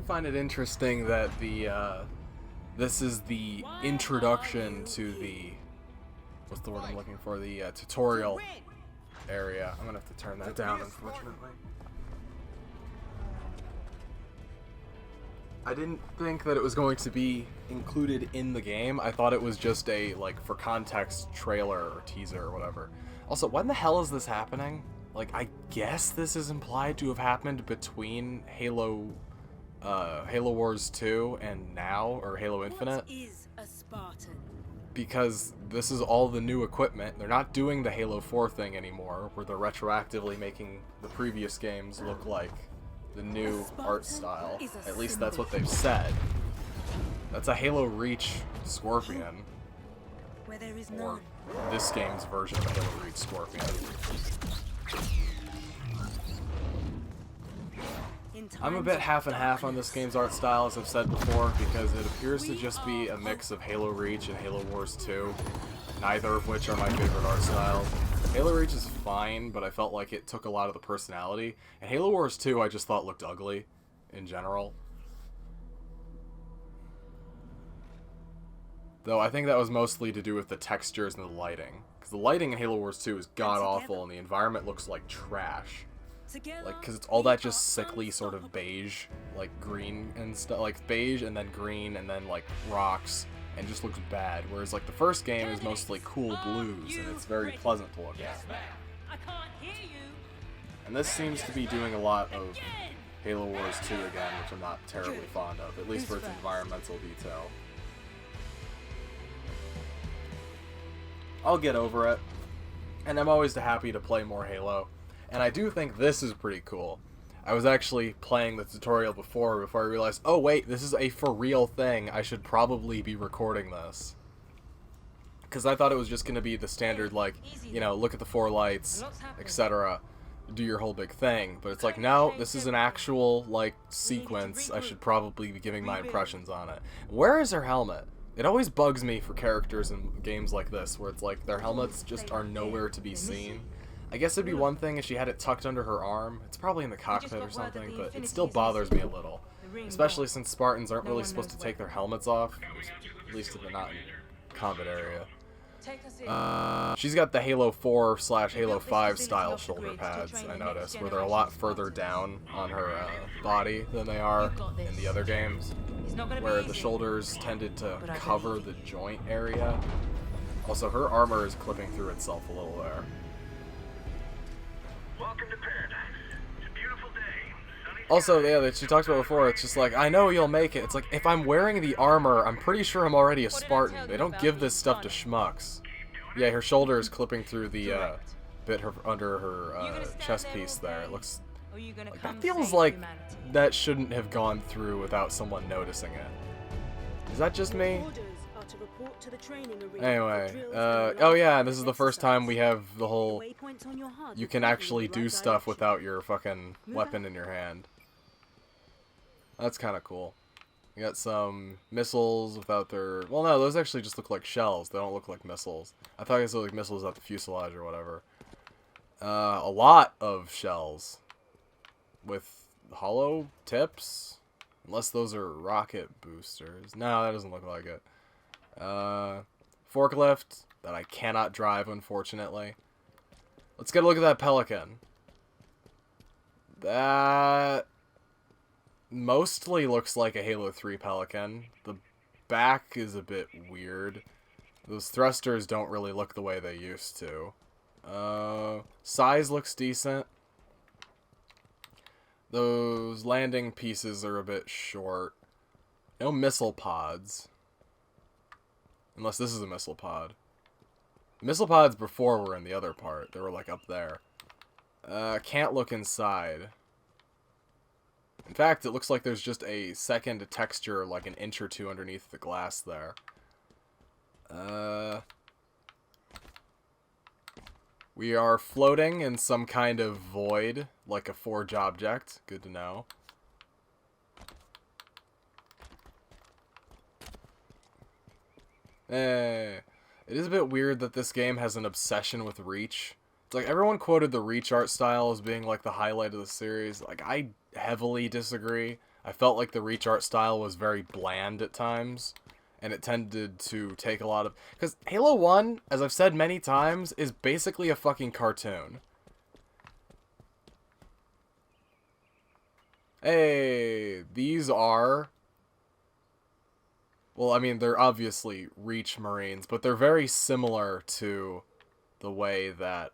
find it interesting that this is the introduction to the, what's the word I'm looking for, the tutorial area. I'm gonna have to turn that down, unfortunately. I didn't think that it was going to be included in the game. I thought it was just a, like, for context trailer or teaser or whatever. Also, when the hell is this happening? Like, I guess this is implied to have happened between Halo Wars 2 and now, or Halo Infinite. What is a Spartan? Because this is all the new equipment. They're not doing the Halo 4 thing anymore, where they're retroactively making the previous games look like the new art style. At least that's what they've said. That's a Halo Reach Scorpion. Where there is Or none. this game's version of Halo Reach Scorpion. I'm a bit half and half on this game's art style, as I've said before, because it appears to just be a mix of Halo Reach and Halo Wars 2, neither of which are my favorite art styles. Halo Reach is fine, but I felt like it took a lot of the personality, and Halo Wars 2 I just thought looked ugly, in general. Though I think that was mostly to do with the textures and the lighting, because the lighting in Halo Wars 2 is god-awful, and the environment looks like trash. Like, because it's all that just sickly sort of beige, like green and stuff, like beige and then green and then like rocks, and just looks bad. Whereas like the first game is mostly cool blues and it's very pleasant to look at. And this seems to be doing a lot of Halo Wars 2 again, which I'm not terribly fond of, at least for its environmental detail. I'll get over it, and I'm always happy to play more Halo. And I do think this is pretty cool. I was actually playing the tutorial before I realized, oh wait, this is a for real thing. I should probably be recording this. Because I thought it was just going to be the standard, like, you know, look at the 4 lights, etc. Do your whole big thing. But it's like, no, this is an actual, like, sequence. I should probably be giving my impressions on it. Where is her helmet? It always bugs me for characters in games like this, where it's like their helmets just are nowhere to be seen. I guess it'd be one thing if she had it tucked under her arm. It's probably in the cockpit or something, but it still bothers me a little. Especially since Spartans aren't really supposed to take their helmets off, at least if they're not in combat area. She's got the Halo 4/Halo 5 style shoulder pads, I noticed, where they're a lot further down on her body than they are in the other games, where the shoulders tended to cover the joint area. Also, her armor is clipping through itself a little there. Welcome to paradise. It's a beautiful day. Sunny Also, skies. yeah, that she talks about before, it's just like, I know you'll make it. It's like, if I'm wearing the armor, I'm pretty sure I'm already a Spartan. They don't give this stuff to schmucks. Yeah, her shoulder is clipping through the bit under her chest piece there. It looks like, that feels like that shouldn't have gone through without someone noticing it. Is that just me? Anyway, oh yeah, this is the first time we have the whole, you can actually do stuff without your fucking weapon in your hand. That's kind of cool. You got some missiles without their, well no, those actually just look like shells. They don't look like missiles. I thought these looked like missiles at the fuselage or whatever. A lot of shells with hollow tips, unless those are rocket boosters. No, that doesn't look like it. Forklift that I cannot drive, unfortunately. Let's get a look at that Pelican. That mostly looks like a Halo 3 Pelican. The back is a bit weird. Those thrusters don't really look the way they used to. Size looks decent. Those landing pieces are a bit short. No missile pods. Unless this is a missile pod. Missile pods before were in the other part. They were like up there. Can't look inside. In fact, it looks like there's just a second texture like an inch or two underneath the glass there. We are floating in some kind of void, like a forge object. Good to know. It is a bit weird that this game has an obsession with Reach. It's like everyone quoted the Reach art style as being like the highlight of the series. Like, I heavily disagree. I felt like the Reach art style was very bland at times, and it tended to take a lot of... Because Halo 1, as I've said many times, is basically a fucking cartoon. Hey, these are... Well, I mean, they're obviously Reach Marines, but they're very similar to the way that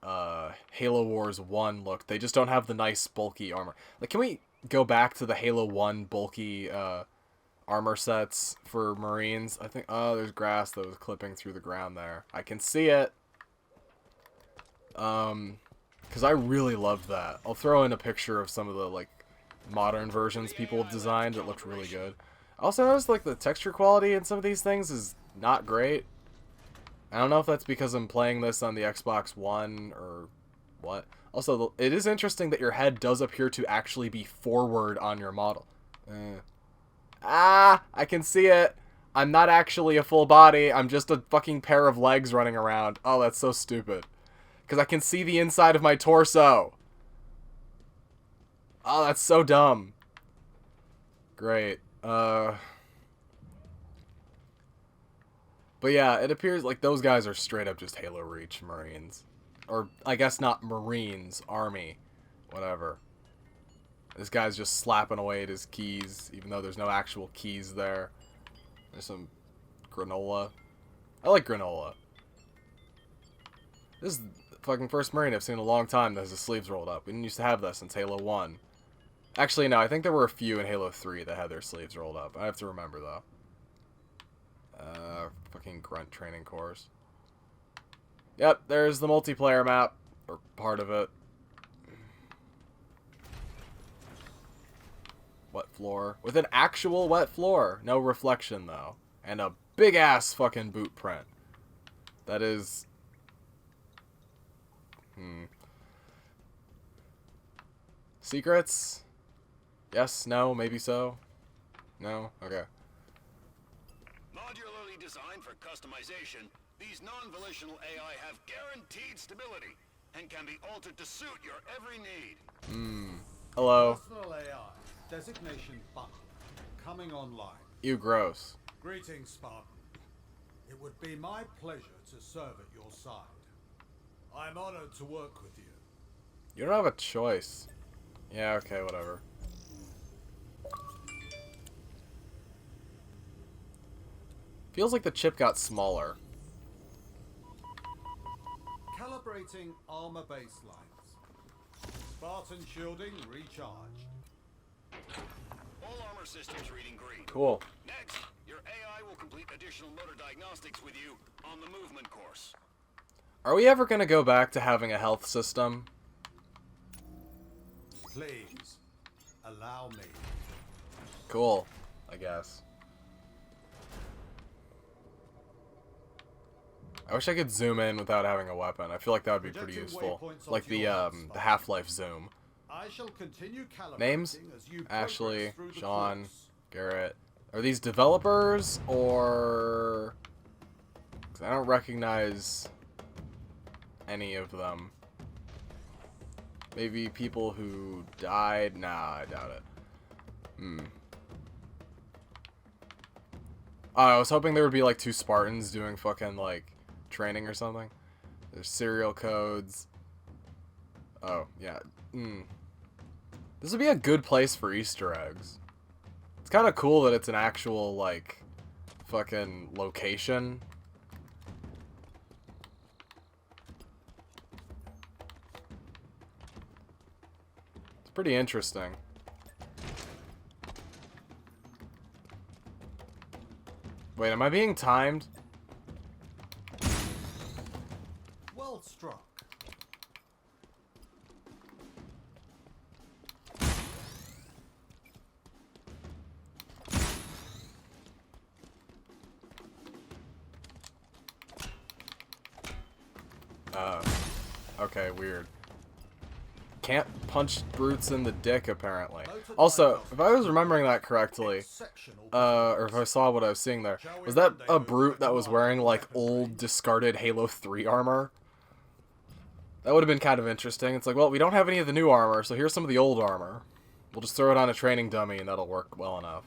Halo Wars 1 looked. They just don't have the nice bulky armor. Like, can we go back to the Halo 1 bulky armor sets for Marines? I think... Oh, there's grass that was clipping through the ground there. I can see it. Because I really loved that. I'll throw in a picture of some of the, like, modern versions people have designed that looked really good. I also noticed, like, the texture quality in some of these things is not great. I don't know if that's because I'm playing this on the Xbox One or what. Also, it is interesting that your head does appear to actually be forward on your model. Ah, I can see it. I'm not actually a full body. I'm just a fucking pair of legs running around. Oh, that's so stupid. Because I can see the inside of my torso. Oh, that's so dumb. Great. But yeah, it appears like those guys are straight up just Halo Reach Marines. Or, I guess not Marines, Army, whatever. This guy's just slapping away at his keys, even though there's no actual keys there. There's some granola. I like granola. This is the fucking first Marine I've seen in a long time that has his sleeves rolled up. We didn't used to have that since Halo 1. Actually, no, I think there were a few in Halo 3 that had their sleeves rolled up. I have to remember, though. Fucking grunt training course. Yep, there's the multiplayer map. Or part of it. Wet floor. With an actual wet floor. No reflection, though. And a big-ass fucking boot print. That is... Secrets? Yes, no, maybe so. No? Okay. Modularly designed for customization, these non-volitional AI have guaranteed stability and can be altered to suit your every need. Hello. Personal AI, designation button, coming online. You gross. Greetings, Spartan. It would be my pleasure to serve at your side. I'm honored to work with you. You don't have a choice. Yeah, okay, whatever. Feels like the chip got smaller. Calibrating armor baselines. Spartan shielding recharged. All armor systems reading green. Cool. Next, your AI will complete additional motor diagnostics with you on the movement course. Are we ever going to go back to having a health system? Please, allow me. Cool, I guess. I wish I could zoom in without having a weapon. I feel like that would be pretty useful. Like the Half-Life zoom. I shall continue calibrating Names? as you Ashley, progress through the Sean, course. Garrett. Are these developers or... 'Cause I don't recognize any of them. Maybe people who died? Nah, I doubt it. I was hoping there would be like 2 Spartans doing fucking like training or something. There's serial codes. Oh, yeah. This would be a good place for Easter eggs. It's kind of cool that it's an actual like fucking location. It's pretty interesting. Wait, am I being timed? Well struck. Okay, weird. Can't punch brutes in the dick, apparently. Also, if I was remembering that correctly, or if I saw what I was seeing there, was that a brute that was wearing, like, old, discarded Halo 3 armor? That would have been kind of interesting. It's like, well, we don't have any of the new armor, so here's some of the old armor. We'll just throw it on a training dummy and that'll work well enough.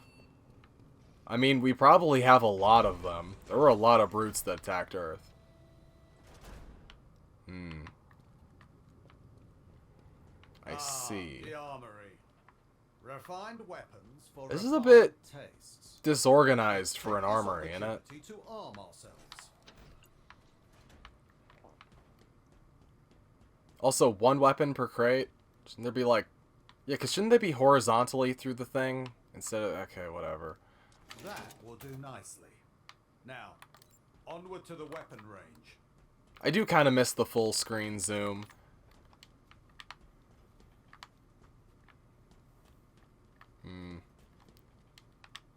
I mean, we probably have a lot of them. There were a lot of brutes that attacked Earth. I see. The armory. Refined weapons for This is a refined bit tastes. disorganized for an Take this armory, isn't it? opportunity to arm ourselves. Also, one weapon per crate? Shouldn't there be like... Yeah, because shouldn't they be horizontally through the thing? Instead of... Okay, whatever. That will do nicely. Now, onward to the weapon range. I do kind of miss the full screen zoom.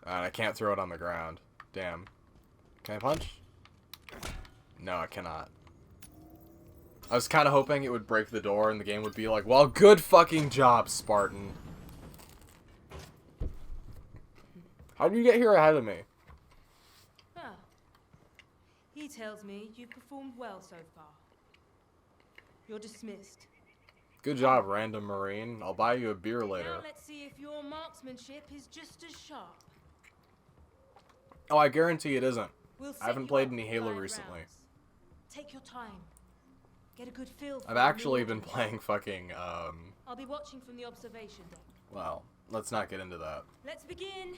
I can't throw it on the ground. Damn. Can I punch? No, I cannot. I was kind of hoping it would break the door and the game would be like, well, good fucking job, Spartan. How did you get here ahead of me? Ah. He tells me you've performed well so far. You're dismissed. Good job, random Marine. I'll buy you a beer later. Now let's see if your marksmanship is just as sharp. Oh, I guarantee it isn't. We'll I haven't set played you up any for Halo 5 recently. rounds. Take your time. Get a good feel for I've the actually new been orders. playing fucking, I'll be watching from the observation deck. well, let's not get into that. Let's begin.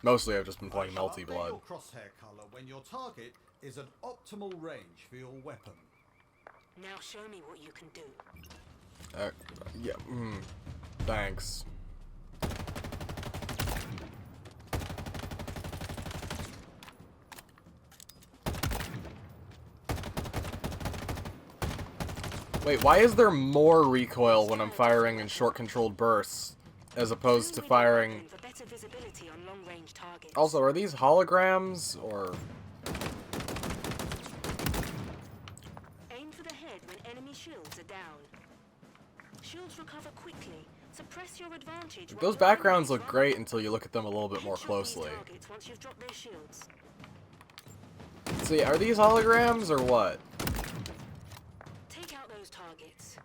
Mostly I've just been playing I shall Melty update Blood. your crosshair color when your target is an optimal range for your weapon. Now show me what you can do. Yeah, thanks. Wait, why is there more recoil when I'm firing in short-controlled bursts, as opposed to firing... For better visibility on long-range targets. Also, are these holograms, or... Aim for the head when enemy shields are down. Shields recover quickly. Suppress your advantage. while Those your backgrounds enemies look run. great until you look at them a little bit more Headshot these closely. targets once you've dropped their shields. See, are these holograms, or what? Take out those targets.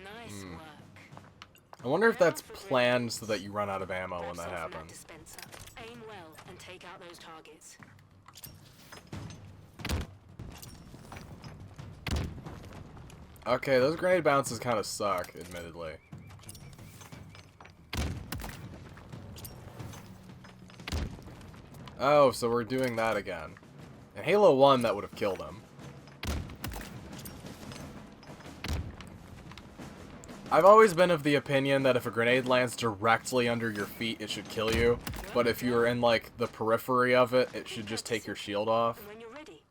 Nice work. I wonder if that's planned so that you run out of ammo when Grab that some from happens. dispenser. Aim well and take out those targets. Okay, those grenade bounces kind of suck, admittedly. Oh, so we're doing that again. In Halo 1, that would have killed him. I've always been of the opinion that if a grenade lands directly under your feet, it should kill you. But if you're in, like, the periphery of it, it should just take your shield off. And when you're ready,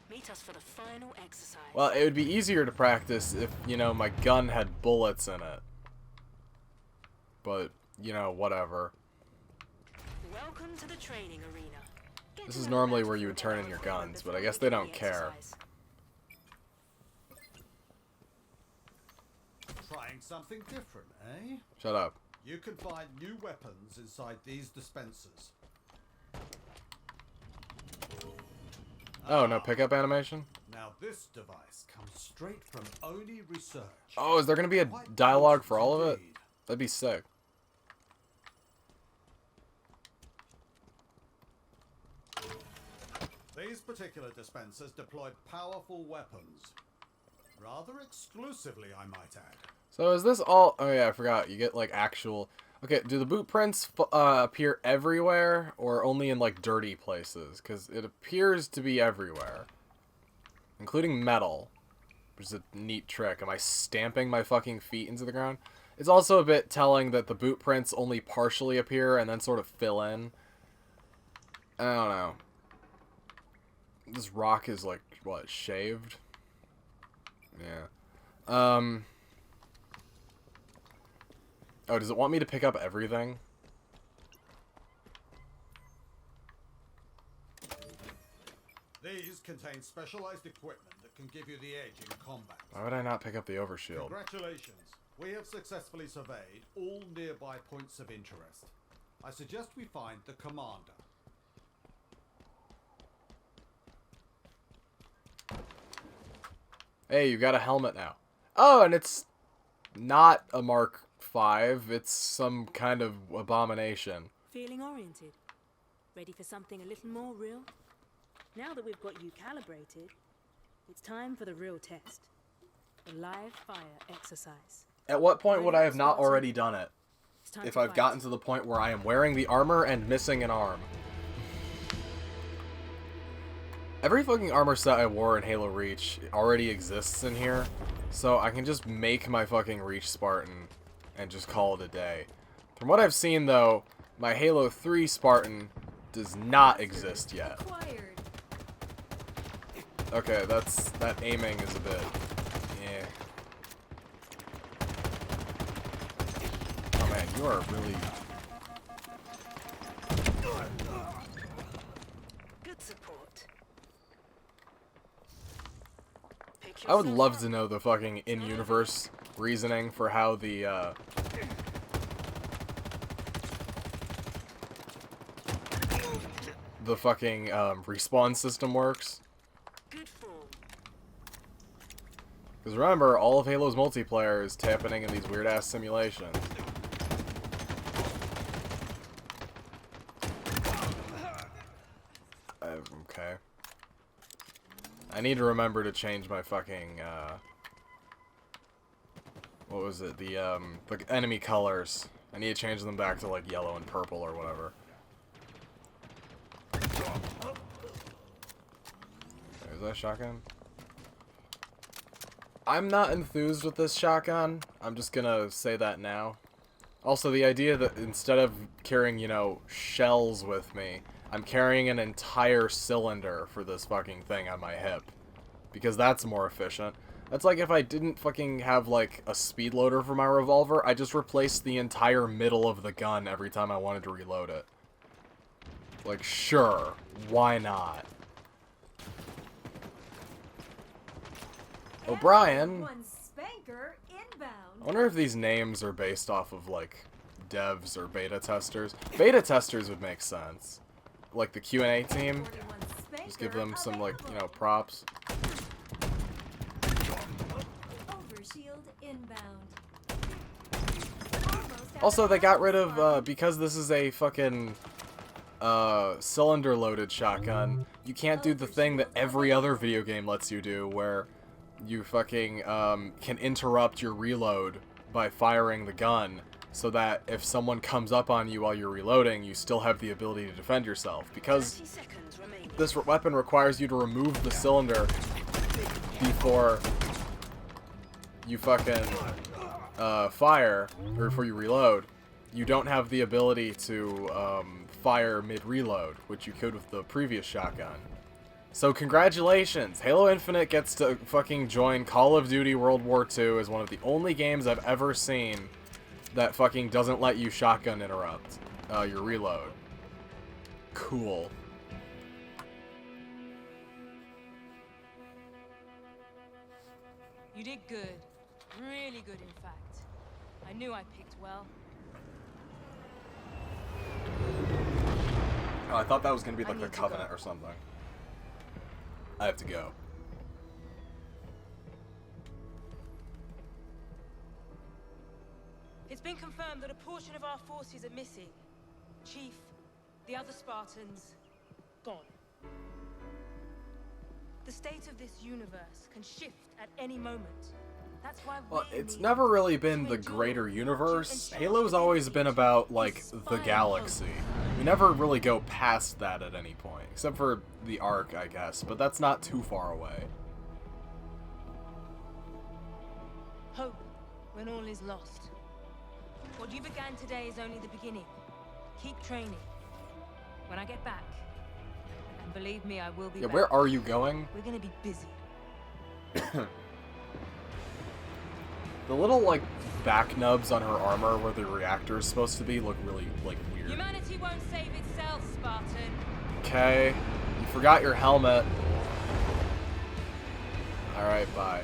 meet us for the final exercise. Well, it would be easier to practice if, you know, my gun had bullets in it. But, you know, whatever. Welcome to the training arena. Get This to is know the normally where you would battlefield turn in your before guns, but we I guess begin they don't the care. exercise. Trying something different, eh? Shut up. You can find new weapons inside these dispensers. Oh, no pickup animation? Now this device comes straight from Oni Research. Oh, is there going to be a Quite dialogue for potent all of it? indeed. That'd be sick. These particular dispensers deploy powerful weapons. Rather exclusively, I might add. So is this all... Oh yeah, I forgot. You get, like, actual... Okay, do the boot prints appear everywhere, or only in, like, dirty places? Because it appears to be everywhere. Including metal. Which is a neat trick. Am I stamping my fucking feet into the ground? It's also a bit telling that the boot prints only partially appear and then sort of fill in. I don't know. This rock is, like, what, shaved? Yeah. Oh, does it want me to pick up everything? These contain specialized equipment that can give you the edge in combat. Why would I not pick up the overshield? Congratulations. We have successfully surveyed all nearby points of interest. I suggest we find the commander. Hey, you got a helmet now. Oh, and it's not a Mark V. It's some kind of abomination. Feeling oriented? Ready for something a little more real? Now that we've got you calibrated, it's time for the real test. The live fire exercise. At what point would I have not already done it? It's time If to I've fight. gotten to the point where I am wearing the armor and missing an arm. Every fucking armor set I wore in Halo Reach already exists in here, so I can just make my fucking Reach Spartan and just call it a day. From what I've seen, though, my Halo 3 Spartan does not exist yet. Acquired. Okay, that aiming is a bit... eh. Oh man, you are really... Good support. I would love to know the fucking in-universe reasoning for how the, fucking, respawn system works. Good form. Because remember, all of Halo's multiplayer is happening in these weird-ass simulations. Okay. I need to remember to change my fucking, what was it? The enemy colors. I need to change them back to, like, yellow and purple or whatever. Is that a shotgun? I'm not enthused with this shotgun. I'm just gonna say that now. Also, the idea that instead of carrying, you know, shells with me, I'm carrying an entire cylinder for this fucking thing on my hip. Because that's more efficient. That's like if I didn't fucking have, like, a speed loader for my revolver, I just replaced the entire middle of the gun every time I wanted to reload it. Like, sure, why not? O'Brien. One spanker inbound. I wonder if these names are based off of, like, devs or beta testers. Beta testers would make sense. Like the Q&A team. 41 Just give spanker them some, like, you know, available. props. Overshield inbound. Almost out Also, of they got rid rounds, of, Spartan. because this is a fucking, cylinder-loaded shotgun, you can't do the thing that every other video game lets you do, where you fucking, can interrupt your reload by firing the gun, so that if someone comes up on you while you're reloading, you still have the ability to defend yourself. Because 30 seconds remaining. this weapon requires you to remove the cylinder before you fucking fire, or before you reload. You don't have the ability to fire mid-reload, which you could with the previous shotgun. So congratulations! Halo Infinite gets to fucking join Call of Duty World War II as one of the only games I've ever seen that fucking doesn't let you shotgun interrupt your reload. Cool. You did good. Really good, in fact. I knew I picked well. Oh, I thought that was gonna be I like the need to Covenant go. or something. I have to go. It's been confirmed that a portion of our forces are missing. Chief, the other Spartans, gone. The state of this universe can shift at any moment. That's why Well, we it's need never really been to the endure greater universe. and Halo's change always the been image, about, like, the inspire galaxy. We never really go past that at any point. Except for the Ark, I guess. But that's not too far away. hope when all is lost. What you began today is only the beginning. Keep training. When I get back, and believe me, I will be Yeah, back. where are you going? We're gonna be busy. The little, like, back nubs on her armor where the reactor is supposed to be look really, like, weird. Humanity won't save itself, Spartan. Okay. You forgot your helmet. Alright, bye.